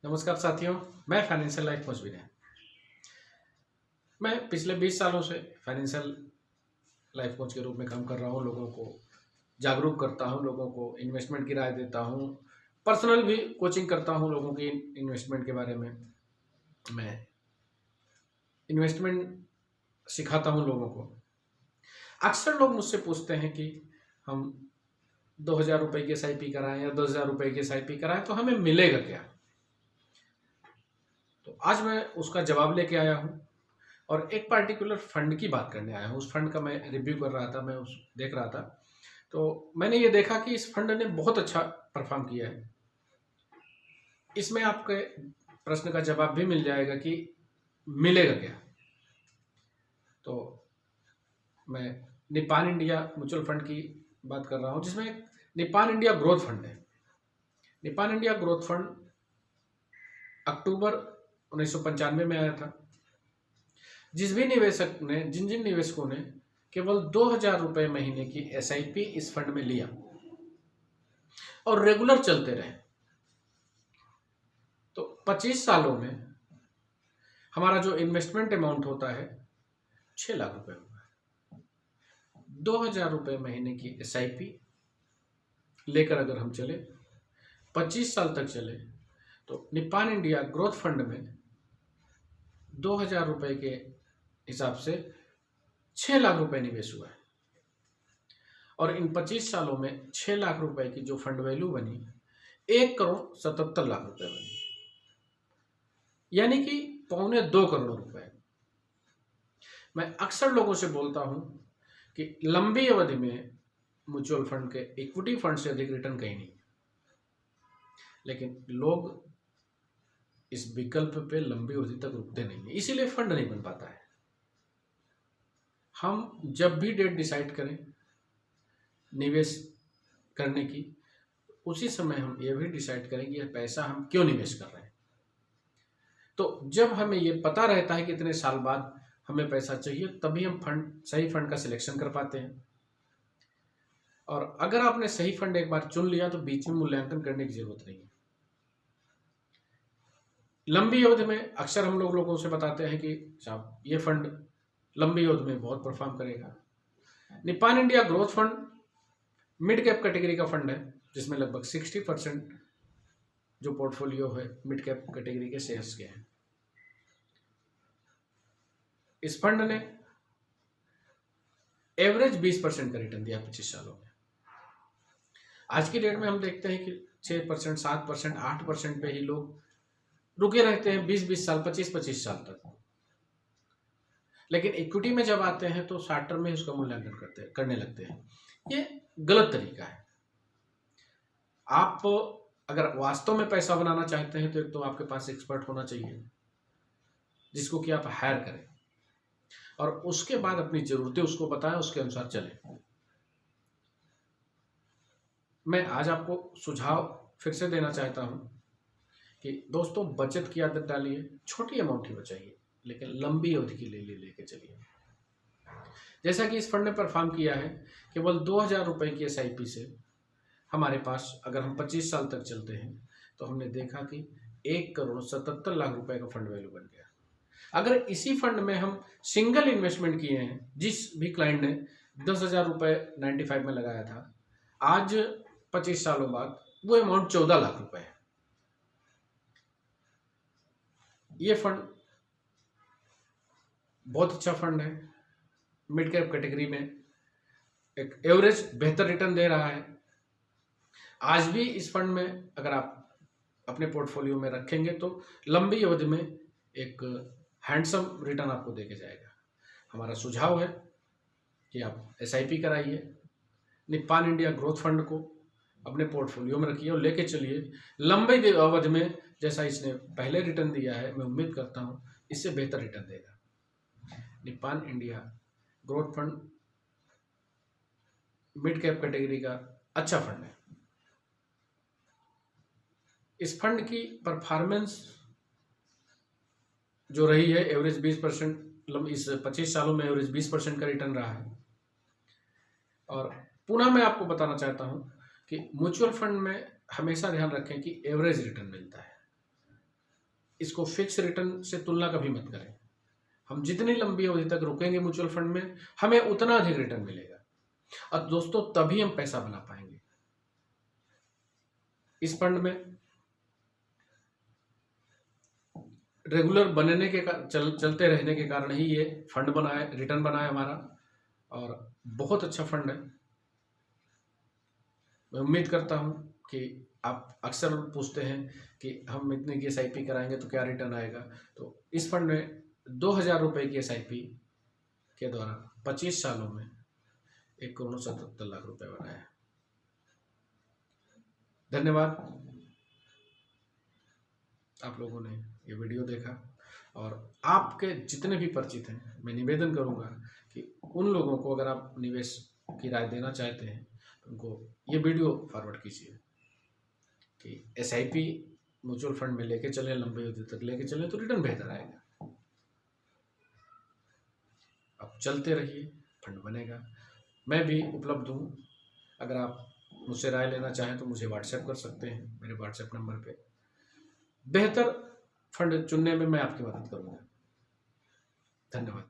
नमस्कार साथियों, मैं फाइनेंशियल लाइफ कोच विनय। मैं पिछले 20 सालों से फाइनेंशियल लाइफ कोच के रूप में काम कर रहा हूँ। लोगों को जागरूक करता हूँ, लोगों को इन्वेस्टमेंट की राय देता हूँ, पर्सनल भी कोचिंग करता हूँ लोगों की इन्वेस्टमेंट के बारे में। मैं इन्वेस्टमेंट सिखाता हूँ लोगों को। अक्सर लोग मुझसे पूछते हैं कि हम 2000 रुपये की SIP कराएं या 10,000 रुपये की SIP कराएं तो हमें मिलेगा क्या। तो आज मैं उसका जवाब लेके आया हूँ और एक पार्टिकुलर फंड की बात करने आया हूँ। उस फंड का मैं रिव्यू कर रहा था, मैं उस देख रहा था, तो मैंने ये देखा कि इस फंड ने बहुत अच्छा परफॉर्म किया है। इसमें आपके प्रश्न का जवाब भी मिल जाएगा कि मिलेगा क्या। तो मैं निप्पॉन इंडिया म्यूचुअल फंड की बात कर रहा हूँ, जिसमें निप्पॉन इंडिया ग्रोथ फंड है। निप्पॉन इंडिया ग्रोथ फंड अक्टूबर 1995 में आया था। जिन जिन निवेशकों ने केवल 2000 रुपये महीने की SIP इस फंड में लिया और रेगुलर चलते रहे, तो 25 सालों में हमारा जो इन्वेस्टमेंट अमाउंट होता है 6 लाख रुपए हुआ है। 2000 रुपये महीने की SIP लेकर अगर हम चले, 25 साल तक चले, तो निप्पॉन इंडिया ग्रोथ फंड में 2000 रुपये के हिसाब से 6 लाख रुपए निवेश हुआ है और इन 25 सालों में 6 लाख रुपए की जो फंड वैल्यू बनी 1,77,00,000 रुपए बनी, यानी कि 1.25 करोड़ रुपए। मैं अक्सर लोगों से बोलता हूं कि लंबी अवधि में म्यूचुअल फंड के इक्विटी फंड से अधिक रिटर्न कहीं नहीं, लेकिन लोग इस विकल्प पे लंबी अवधि तक रुकते नहीं है, इसीलिए फंड नहीं बन पाता है। हम जब भी डेट डिसाइड करें निवेश करने की, उसी समय हम ये भी डिसाइड करें कि यह पैसा हम क्यों निवेश कर रहे हैं। तो जब हमें ये पता रहता है कि इतने साल बाद हमें पैसा चाहिए, तभी हम सही फंड का सिलेक्शन कर पाते हैं। और अगर आपने सही फंड एक बार चुन लिया तो बीच में मूल्यांकन करने की जरूरत नहीं है। लंबी अवधि में अक्सर हम लोगों से बताते हैं कि साहब ये फंड लंबी अवधि में बहुत परफॉर्म करेगा। Nippon India growth fund mid cap category का फंड है, जिसमें लगभग 60% जो पोर्टफोलियो है मिड कैप कैटेगरी के शेयर्स के हैं। इस फंड ने एवरेज 20% का रिटर्न दिया 25 सालों में। आज की डेट में हम देखते हैं कि 6%, 7%, 8% पे ही लोग रुके रहते हैं 20-20 साल, 25-25 साल तक। लेकिन इक्विटी में जब आते हैं तो शॉर्ट टर्म में उसका मूल्यांकन करने लगते हैं। ये गलत तरीका है। आप अगर वास्तव में पैसा बनाना चाहते हैं तो एक तो आपके पास एक्सपर्ट होना चाहिए जिसको कि आप हायर करें, और उसके बाद अपनी जरूरतें उसको बताएं, उसके अनुसार चलें। मैं आज आपको सुझाव फिर से देना चाहता हूं कि दोस्तों, बचत की आदत डालिए, छोटी अमाउंट ही बचाइए, लेकिन लंबी अवधि के लिए लेके चलिए। जैसा कि इस फंड ने परफॉर्म किया है, केवल 2000 रुपये की SIP से हमारे पास अगर हम 25 साल तक चलते हैं तो हमने देखा कि 1,77,00,000 रुपए का फंड वैल्यू बन गया। अगर इसी फंड में हम सिंगल इन्वेस्टमेंट किए हैं, जिस भी क्लाइंट ने 10,000 रुपये 95 में लगाया था, आज 25 सालों बाद वो अमाउंट 14 लाख रुपए है। ये फंड बहुत अच्छा फंड है, मिड कैप कैटेगरी में एक एवरेज बेहतर रिटर्न दे रहा है। आज भी इस फंड में अगर आप अपने पोर्टफोलियो में रखेंगे तो लंबी अवधि में एक हैंडसम रिटर्न आपको देके जाएगा। हमारा सुझाव है कि आप SIP कराइए, निप्पॉन इंडिया ग्रोथ फंड को अपने पोर्टफोलियो में रखिए और लेके चलिए। लंबी अवधि में जैसा इसने पहले रिटर्न दिया है, मैं उम्मीद करता हूँ इससे बेहतर रिटर्न देगा। Nippon India growth fund mid cap category का अच्छा फंड है। इस फंड की परफॉर्मेंस जो रही है एवरेज 20%, इस 25 सालों में एवरेज 20% का रिटर्न रहा है। और पुनः मैं आपको बताना चाहता हूं कि म्यूचुअल फंड में हमेशा ध्यान रखें कि एवरेज रिटर्न मिलता है, इसको फिक्स रिटर्न से तुलना कभी मत करें। हम जितनी लंबी अवधि तक रुकेंगे म्यूचुअल फंड में, हमें उतना अधिक रिटर्न मिलेगा और दोस्तों तभी हम पैसा बना पाएंगे। इस फंड में रेगुलर बनने के चलते रहने के कारण ही ये फंड बना है, रिटर्न बना है हमारा, और बहुत अच्छा फंड है। मैं उम्मीद करता हूं कि आप अक्सर पूछते हैं कि हम इतने की SIP कराएंगे तो क्या रिटर्न आएगा। तो इस फंड में 2000 रुपये की SIP के द्वारा 25 सालों में 1,77,00,000 रुपये बनाए। धन्यवाद, आप लोगों ने ये वीडियो देखा। और आपके जितने भी परिचित हैं, मैं निवेदन करूंगा कि उन लोगों को अगर आप निवेश की राय देना चाहते हैं तो उनको ये वीडियो फॉरवर्ड कीजिए कि SIP म्यूचुअल फंड में लेके चलें, लंबे अवधि तक लेके चलें तो रिटर्न बेहतर आएगा। आप चलते रहिए, फंड बनेगा। मैं भी उपलब्ध हूँ, अगर आप मुझसे राय लेना चाहें तो मुझे व्हाट्सएप कर सकते हैं, मेरे व्हाट्सएप नंबर पे। बेहतर फंड चुनने में मैं आपकी मदद करूँगा। धन्यवाद।